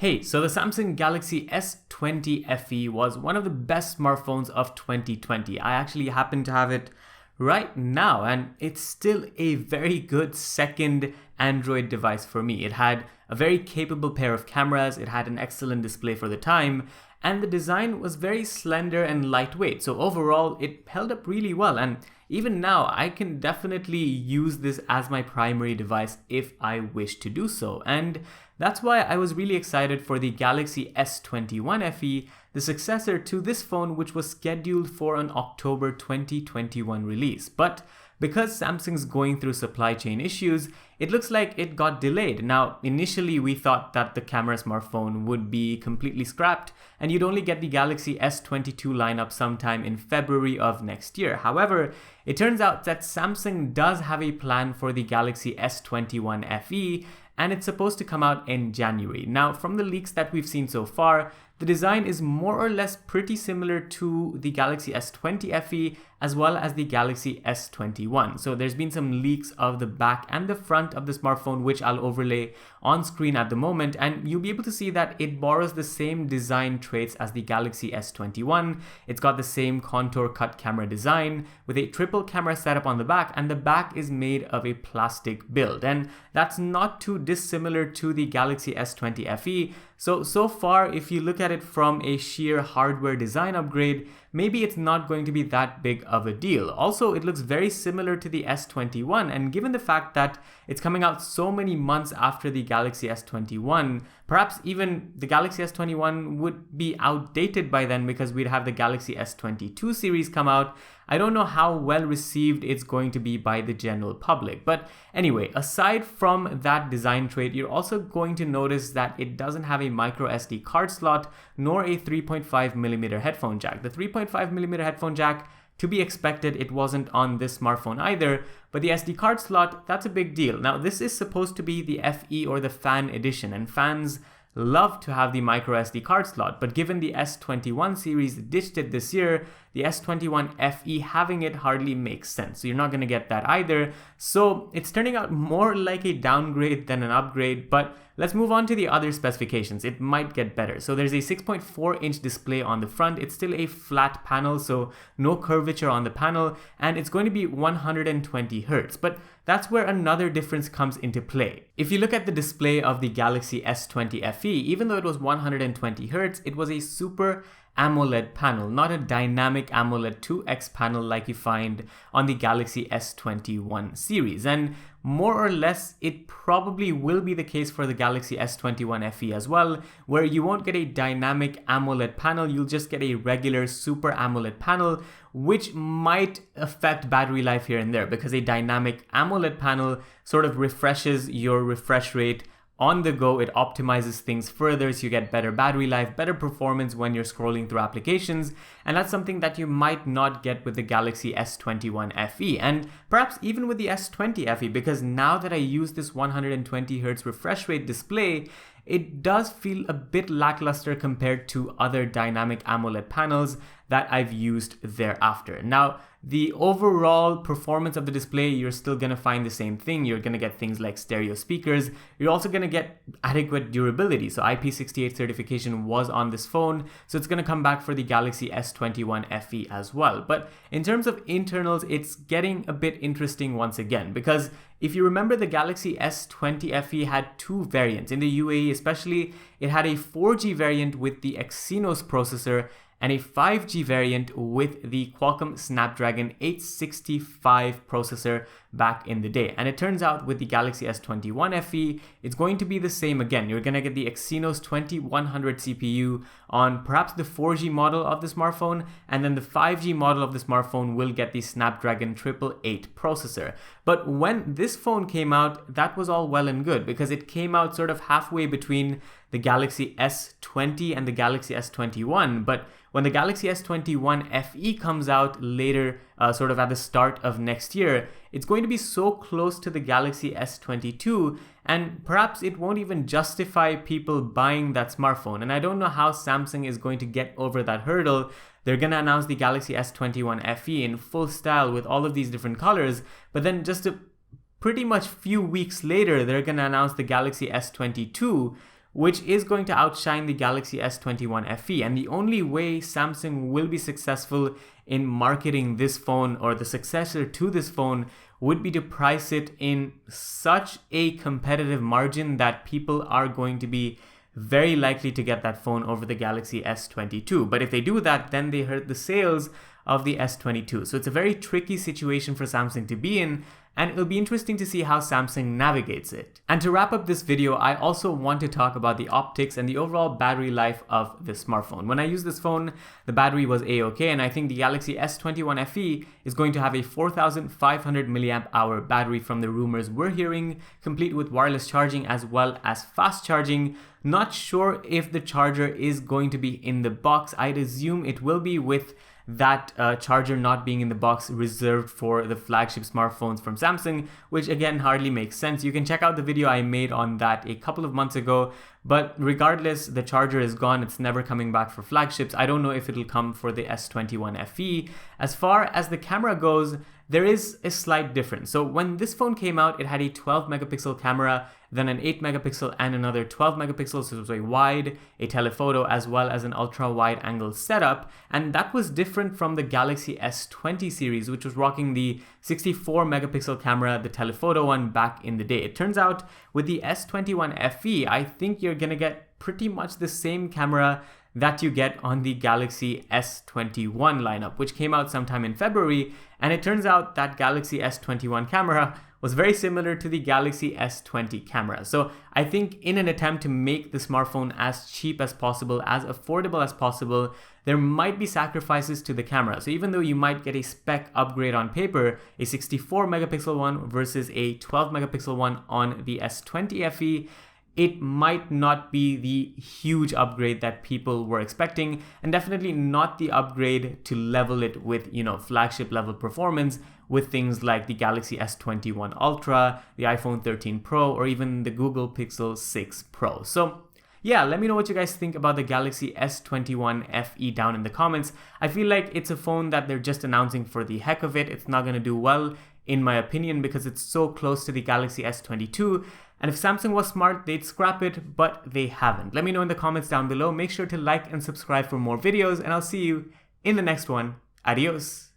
Hey, so the Samsung Galaxy S20 FE was one of the best smartphones of 2020. I actually happen to have it right now, and it's still a very good second Android device for me. It had a very capable pair of cameras, it had an excellent display for the time, and the design was very slender and lightweight. So overall, it held up really well, and even now, I can definitely use this as my primary device if I wish to do so. And that's why I was really excited for the Galaxy S21 FE, the successor to this phone, which was scheduled for an October 2021 release. But because Samsung's going through supply chain issues, it looks like it got delayed. Now, initially we thought that the camera smartphone would be completely scrapped and you'd only get the Galaxy S22 lineup sometime in February of next year. However, it turns out that Samsung does have a plan for the Galaxy S21 FE, and it's supposed to come out in January. Now, from the leaks that we've seen so far, the design is more or less pretty similar to the Galaxy S20 FE as well as the Galaxy S21. So there's been some leaks of the back and the front of the smartphone, which I'll overlay on screen at the moment, and you'll be able to see that it borrows the same design traits as the Galaxy S21. It's got the same contour cut camera design with a triple camera setup on the back, and the back is made of a plastic build, and that's not too dissimilar to the Galaxy S20 FE. So far, if you look at it from a sheer hardware design upgrade, maybe it's not going to be that big of a deal. Also, it looks very similar to the S21, and given the fact that it's coming out so many months after the Galaxy S21, perhaps even the Galaxy S21 would be outdated by then because we'd have the Galaxy S22 series come out. I don't know how well received it's going to be by the general public. But anyway, aside from that design trait, you're also going to notice that it doesn't have a micro SD card slot nor a 3.5mm headphone jack. The 3.5mm headphone jack, to be expected, it wasn't on this smartphone either, but the SD card slot, that's a big deal. Now, this is supposed to be the FE or the Fan edition, and fans love to have the micro SD card slot, but given the S21 series ditched it this year, the S21 FE having it hardly makes sense. So you're not going to get that either. So it's turning out more like a downgrade than an upgrade, but let's move on to the other specifications. It might get better. So there's a 6.4-inch display on the front. It's still a flat panel, so no curvature on the panel, and it's going to be 120 Hz. But that's where another difference comes into play. If you look at the display of the Galaxy S20 FE, even though it was 120 Hz, it was a Super AMOLED panel, not a dynamic AMOLED 2X panel like you find on the Galaxy S21 series. And more or less, it probably will be the case for the Galaxy S21 FE as well, where you won't get a dynamic AMOLED panel, you'll just get a regular Super AMOLED panel, which might affect battery life here and there, because a dynamic AMOLED panel sort of refreshes your refresh rate on the go. It optimizes things further, so you get better battery life, better performance when you're scrolling through applications, and that's something that you might not get with the Galaxy S21 FE, and perhaps even with the S20 FE, because now that I use this 120 Hz refresh rate display, it does feel a bit lackluster compared to other dynamic AMOLED panels that I've used thereafter. Now, the overall performance of the display, you're still going to find the same thing. You're going to get things like stereo speakers. You're also going to get adequate durability. So IP68 certification was on this phone, so it's going to come back for the Galaxy S21 FE as well. But in terms of internals, it's getting a bit interesting once again, because if you remember, the Galaxy S20 FE had two variants. In the UAE especially, it had a 4G variant with the Exynos processor and a 5G variant with the Qualcomm Snapdragon 865 processor back in the day. And it turns out with the Galaxy S21 FE, it's going to be the same again. You're going to get the Exynos 2100 CPU on perhaps the 4G model of the smartphone, and then the 5G model of the smartphone will get the Snapdragon 888 processor. But when this phone came out, that was all well and good, because it came out sort of halfway between the Galaxy S20 and the Galaxy S21. But when the Galaxy S21 FE comes out later, sort of at the start of next year, it's going to be so close to the Galaxy S22, and perhaps it won't even justify people buying that smartphone. And I don't know how Samsung is going to get over that hurdle. They're going to announce the Galaxy S21 FE in full style with all of these different colors, but then just a pretty much few weeks later, they're going to announce the Galaxy S22, which is going to outshine the Galaxy S21 FE. And the only way Samsung will be successful in marketing this phone, or the successor to this phone, would be to price it in such a competitive margin that people are going to be very likely to get that phone over the Galaxy S22. But if they do that, then they hurt the sales of the S22. So it's a very tricky situation for Samsung to be in, and it'll be interesting to see how Samsung navigates it. And to wrap up this video, I also want to talk about the optics and the overall battery life of the smartphone. When I used this phone, the battery was A-okay, and I think the Galaxy S21 FE is going to have a 4,500 milliamp hour battery from the rumors we're hearing, complete with wireless charging as well as fast charging. Not sure if the charger is going to be in the box. I'd assume it will be, with that charger not being in the box reserved for the flagship smartphones from Samsung, which again hardly makes sense. You can check out the video I made on that a couple of months ago, but regardless, the charger is gone. It's never coming back for flagships. I don't know if it'll come for the S21 FE. As far as the camera goes, there is a slight difference. So when this phone came out, it had a 12 megapixel camera, then an 8 megapixel and another 12 megapixels. So it was a wide, a telephoto, as well as an ultra wide angle setup. And that was different from the Galaxy S20 series, which was rocking the 64 megapixel camera, the telephoto one, back in the day. It turns out with the S21 FE, I think you're gonna get pretty much the same camera that you get on the Galaxy S21 lineup, which came out sometime in February. And it turns out that Galaxy S21 camera was very similar to the Galaxy S20 camera. So I think in an attempt to make the smartphone as cheap as possible, as affordable as possible, there might be sacrifices to the camera. So even though you might get a spec upgrade on paper, a 64 megapixel one versus a 12 megapixel one on the S20 FE, it might not be the huge upgrade that people were expecting, and definitely not the upgrade to level it with, flagship level performance with things like the Galaxy S21 Ultra, the iPhone 13 Pro, or even the Google Pixel 6 Pro. So yeah, let me know what you guys think about the Galaxy S21 FE down in the comments. I feel like it's a phone that they're just announcing for the heck of it. It's not going to do well, in my opinion, because it's so close to the Galaxy S22. And if Samsung was smart, they'd scrap it, but they haven't. Let me know in the comments down below. Make sure to like and subscribe for more videos, and I'll see you in the next one. Adios.